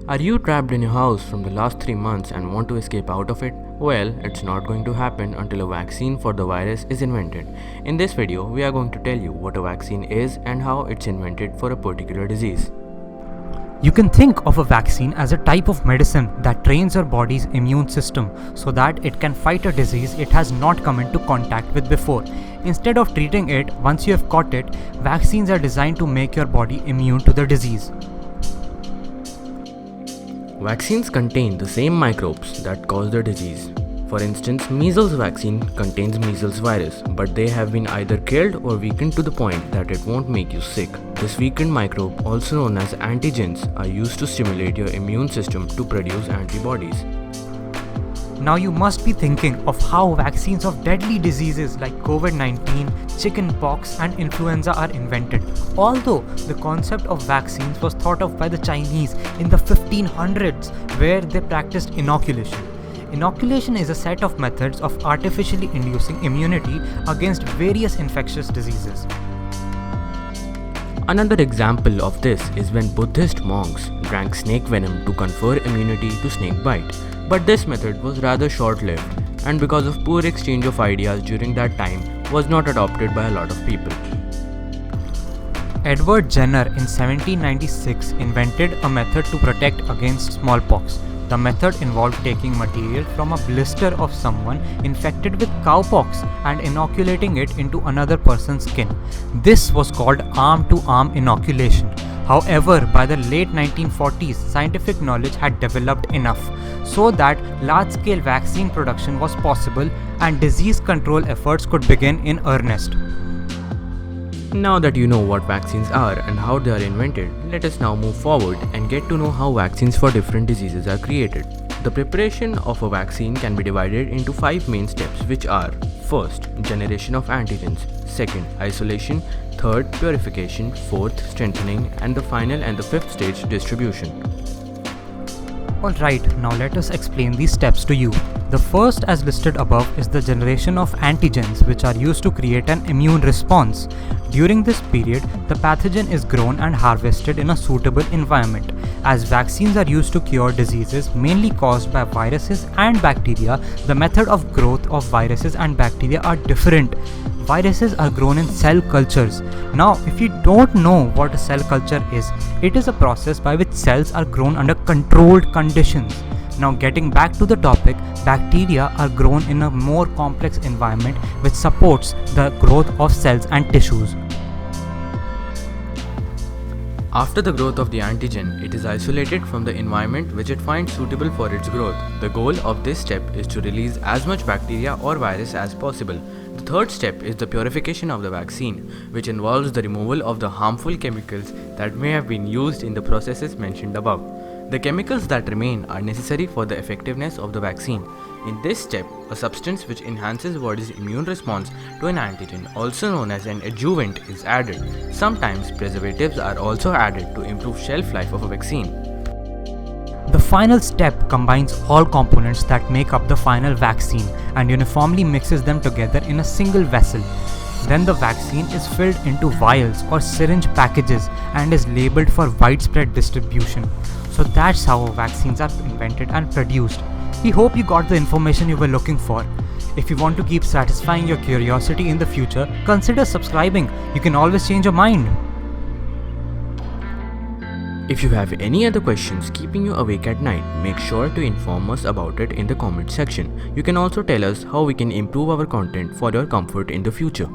Are you trapped in your house from the last 3 months and want to escape out of it? Well, it's not going to happen until a vaccine for the virus is invented. In this video, we are going to tell you what a vaccine is and how it's invented for a particular disease. You can think of a vaccine as a type of medicine that trains your body's immune system so that it can fight a disease it has not come into contact with before. Instead of treating it once you have caught it, vaccines are designed to make your body immune to the disease. Vaccines contain the same microbes that cause the disease. For instance, measles vaccine contains measles virus, but they have been either killed or weakened to the point that it won't make you sick. This weakened microbe, also known as antigens, are used to stimulate your immune system to produce antibodies. Now you must be thinking of how vaccines of deadly diseases like COVID-19, chickenpox and influenza are invented. Although the concept of vaccines was thought of by the Chinese in the 1500s, where they practiced inoculation. Inoculation is a set of methods of artificially inducing immunity against various infectious diseases. Another example of this is when Buddhist monks drank snake venom to confer immunity to snake bite. But this method was rather short-lived, and because of poor exchange of ideas during that time, was not adopted by a lot of people. Edward Jenner in 1796 invented a method to protect against smallpox. The method involved taking material from a blister of someone infected with cowpox and inoculating it into another person's skin. This was called arm-to-arm inoculation. However, by the late 1940s, scientific knowledge had developed enough so that large-scale vaccine production was possible and disease control efforts could begin in earnest. Now that you know what vaccines are and how they are invented, let us now move forward and get to know how vaccines for different diseases are created. The preparation of a vaccine can be divided into 5 main steps, which are: first, generation of antigens; second, isolation; third, purification; fourth, strengthening; and the final and the fifth stage, distribution. Alright, now let us explain these steps to you. The first, as listed above, is the generation of antigens, which are used to create an immune response. During this period, the pathogen is grown and harvested in a suitable environment. As vaccines are used to cure diseases mainly caused by viruses and bacteria, the method of growth of viruses and bacteria are different. Viruses are grown in cell cultures. Now, if you don't know what a cell culture is, it is a process by which cells are grown under controlled conditions. Now, getting back to the topic, bacteria are grown in a more complex environment which supports the growth of cells and tissues. After the growth of the antigen, it is isolated from the environment which it finds suitable for its growth. The goal of this step is to release as much bacteria or virus as possible. The third step is the purification of the vaccine, which involves the removal of the harmful chemicals that may have been used in the processes mentioned above. The chemicals that remain are necessary for the effectiveness of the vaccine. In this step, a substance which enhances body's immune response to an antigen, also known as an adjuvant, is added. Sometimes preservatives are also added to improve shelf life of a vaccine. The final step combines all components that make up the final vaccine and uniformly mixes them together in a single vessel. Then the vaccine is filled into vials or syringe packages and is labeled for widespread distribution. So that's how vaccines are invented and produced. We hope you got the information you were looking for. If you want to keep satisfying your curiosity in the future, consider subscribing. You can always change your mind. If you have any other questions keeping you awake at night, make sure to inform us about it in the comment section. You can also tell us how we can improve our content for your comfort in the future.